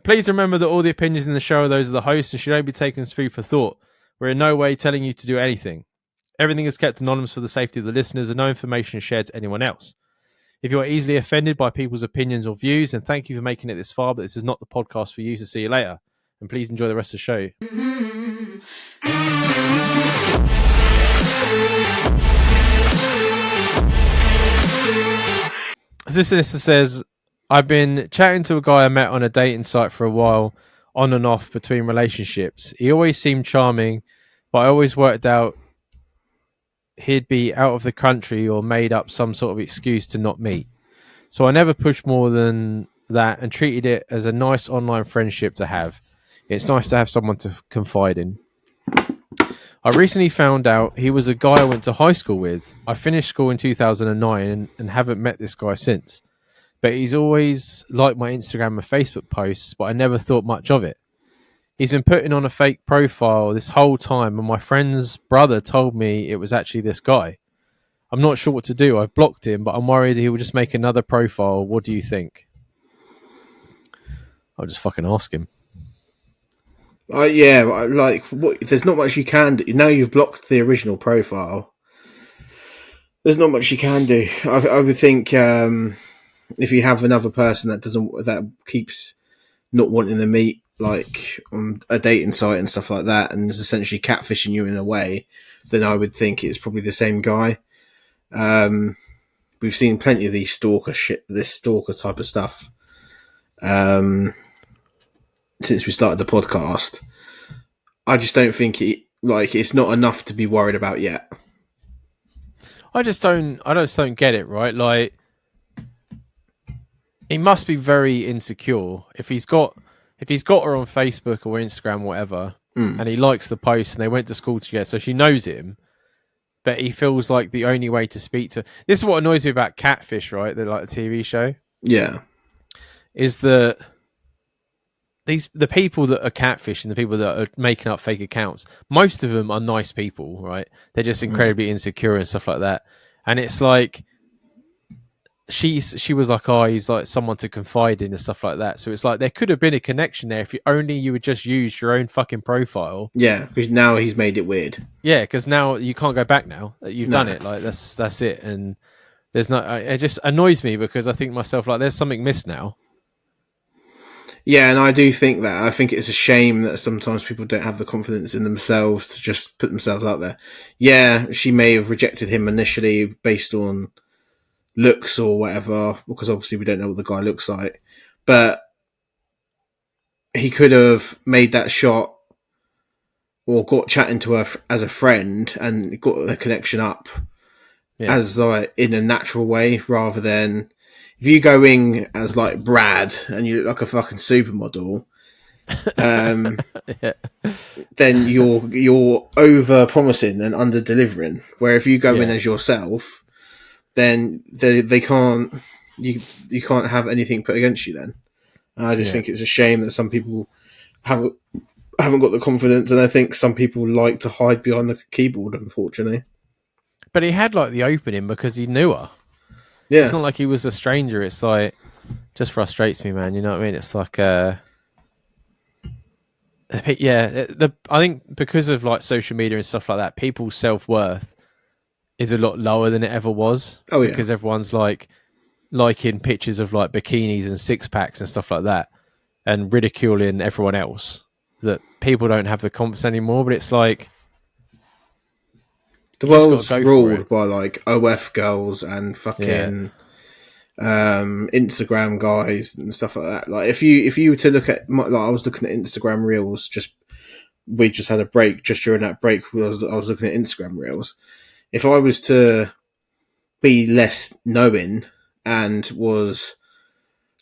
Please remember that all the opinions in the show are those of the host and should only be taken as food for thought. We're in no way telling you to do anything. Everything is kept anonymous for the safety of the listeners and no information is shared to anyone else. If you are easily offended by people's opinions or views, then thank you for making it this far, but this is not the podcast for you, so see you later. And please enjoy the rest of the show. This listener says, I've been chatting to a guy I met on a dating site for a while, on and off between relationships. He always seemed charming, but I always worked out he'd be out of the country or made up some sort of excuse to not meet. So I never pushed more than that and treated it as a nice online friendship to have. It's nice to have someone to confide in. I recently found out he was a guy I went to high school with. I finished school in 2009 and haven't met this guy since. But he's always liked my Instagram and Facebook posts, but I never thought much of it. He's been putting on a fake profile this whole time, and my friend's brother told me it was actually this guy. I'm not sure what to do. I've blocked him, but I'm worried he will just make another profile. What do you think? I'll just fucking ask him. Yeah, like, there's not much you can do. Now you've blocked the original profile. There's not much you can do. I would think if you have another person that keeps not wanting to meet, like on a dating site and stuff like that, and is essentially catfishing you in a way, then I would think it's probably the same guy. We've seen plenty of these this stalker type of stuff since we started the podcast. I just don't think it's not enough to be worried about yet. I just don't get it, right? Like, he must be very insecure if he's got her on Facebook or Instagram or whatever, and he likes the post and they went to school together, so she knows him, but he feels like the only way to speak to... This is what annoys me about Catfish, right? The TV show. Yeah. Is that the people that are catfishing, the people that are making up fake accounts, most of them are nice people, right? They're just incredibly insecure and stuff like that. And it's like she was like, oh, he's like someone to confide in and stuff like that. So it's like there could have been a connection there if you would just use your own fucking profile. Yeah, because now he's made it weird. Yeah, because now you can't go back now that you've done it. Like that's it. And there's no... It just annoys me because I think to myself, like, there's something missed now. Yeah, and I do think that. I think it's a shame that sometimes people don't have the confidence in themselves to just put themselves out there. Yeah, she may have rejected him initially based on looks or whatever, because obviously we don't know what the guy looks like. But he could have made that shot or got chatting to her as a friend and got the connection up as like in a natural way, rather than... If you go in as like Brad and you look like a fucking supermodel, then you're over promising and under delivering. Where if you go in as yourself, then they can't you can't have anything put against you. Then I just think it's a shame that some people haven't got the confidence, and I think some people like to hide behind the keyboard. Unfortunately, but he had like the opening because he knew her. Yeah. It's not like he was a stranger. It's like, just frustrates me, man. You know what I mean? It's like, I think because of like social media and stuff like that, people's self-worth is a lot lower than it ever was. Oh, yeah. Because everyone's like liking pictures of like bikinis and six packs and stuff like that and ridiculing everyone else, that people don't have the confidence anymore. But it's like, the world's ruled by like OF girls and fucking Instagram guys and stuff like that. Like if you were to look at I was looking at Instagram reels, we just had a break. Just during that break, I was looking at Instagram reels. If I was to be less knowing and was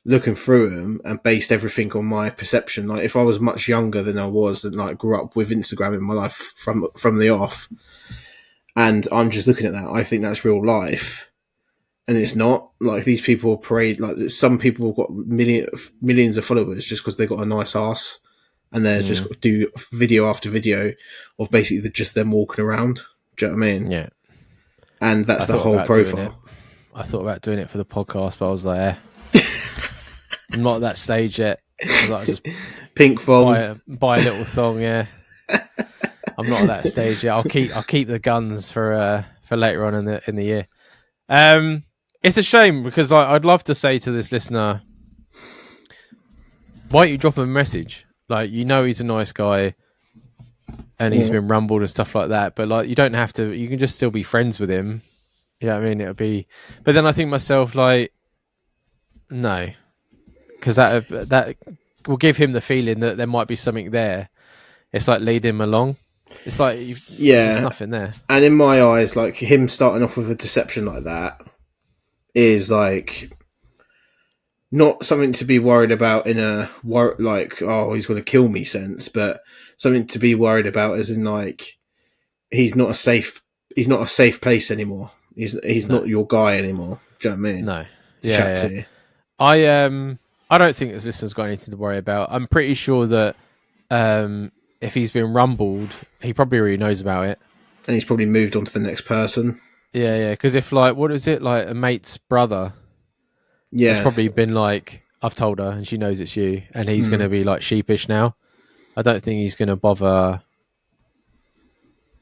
looking through them and based everything on my perception, like if I was much younger than I was and like grew up with Instagram in my life from the off, and I'm just looking at that, I think that's real life. And it's not. Like, these people parade, like, some people have got millions of followers just because they've got a nice ass, and they just do video after video of basically just them walking around. Do you know what I mean? Yeah. And that's the whole profile. I thought about doing it for the podcast, but I was like, I'm not at that stage yet. I was like, I'll just Pink thong. buy a little thong. Yeah, I'm not at that stage yet. I'll keep the guns for later on in the year. It's a shame because I'd love to say to this listener, why don't you drop him a message? Like, you know, he's a nice guy and he's been rumbled and stuff like that, but like, you don't have to. You can just still be friends with him. Yeah, I mean, it'll be. But then I think myself, like, no, because that will give him the feeling that there might be something there. It's like lead him along. It's like there's just Yeah, nothing there. and in my eyes, like him starting off with a deception like that is like not something to be worried about in a like, oh, he's going to kill me sense, but something to be worried about as in like he's not a safe place anymore. He's No, not your guy anymore. Do you know what I mean? no, To yeah, chat yeah. to. I don't think this listener's got anything to worry about. I'm pretty sure that if he's been rumbled, he probably already knows about it. And he's probably moved on to the next person. Yeah, yeah. Because if like, what is it like a mate's brother? It's Yes. probably been like, I've told her and she knows it's you, and he's going to be like sheepish now. I don't think he's going to bother.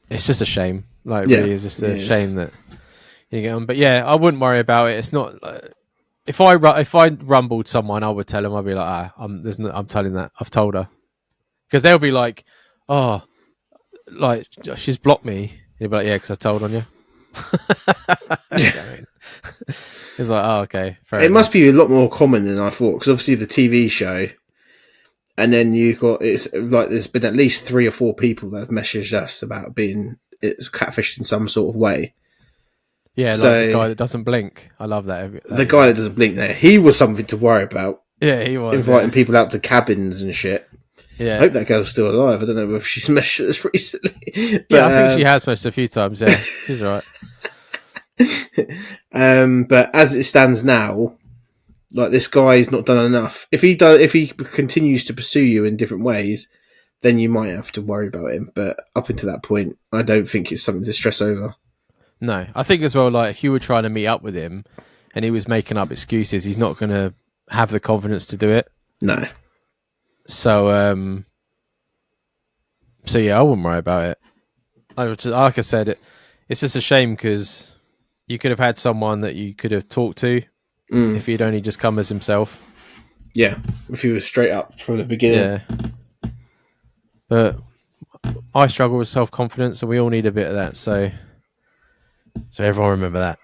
It's just a shame. Like, Yeah, really, it's just it a is. shame that you get on. But yeah, I wouldn't worry about it. It's not. If I rumbled someone, I would tell them. I'd be like, I'm telling that. I've told her because they'll be like, oh, like she's blocked me. You'd be like, yeah, because I told on you. You know what I mean? It's like, oh, okay, fair It must enough. be a lot more common than I thought, because obviously the TV show, and then you got it's like there's been at least 3 or 4 people that have messaged us about being it's catfished in some sort of way. Yeah, like the So guy that doesn't blink. I love that the guy that email. doesn't blink there, he was something to worry about, Yeah, he was. inviting Yeah, people out to cabins and shit. I yeah, hope that girl's still alive. I don't know if she's messaged us recently, yeah. I think she but has missed a few times. Yeah, she's all right. but as it stands now, like this guy's not done enough. If he continues to pursue you in different ways, then you might have to worry about him. But up until that point, I don't think it's something to stress over. No, I think as well. Like, if you were trying to meet up with him, and he was making up excuses, he's not going to have the confidence to do it. No. So, so yeah, I wouldn't worry about it. Like I said, it's just a shame because you could have had someone that you could have talked to if he'd only just come as himself. Yeah, if he was straight up from the beginning. Yeah, but I struggle with self confidence, and we all need a bit of that. So everyone remember that.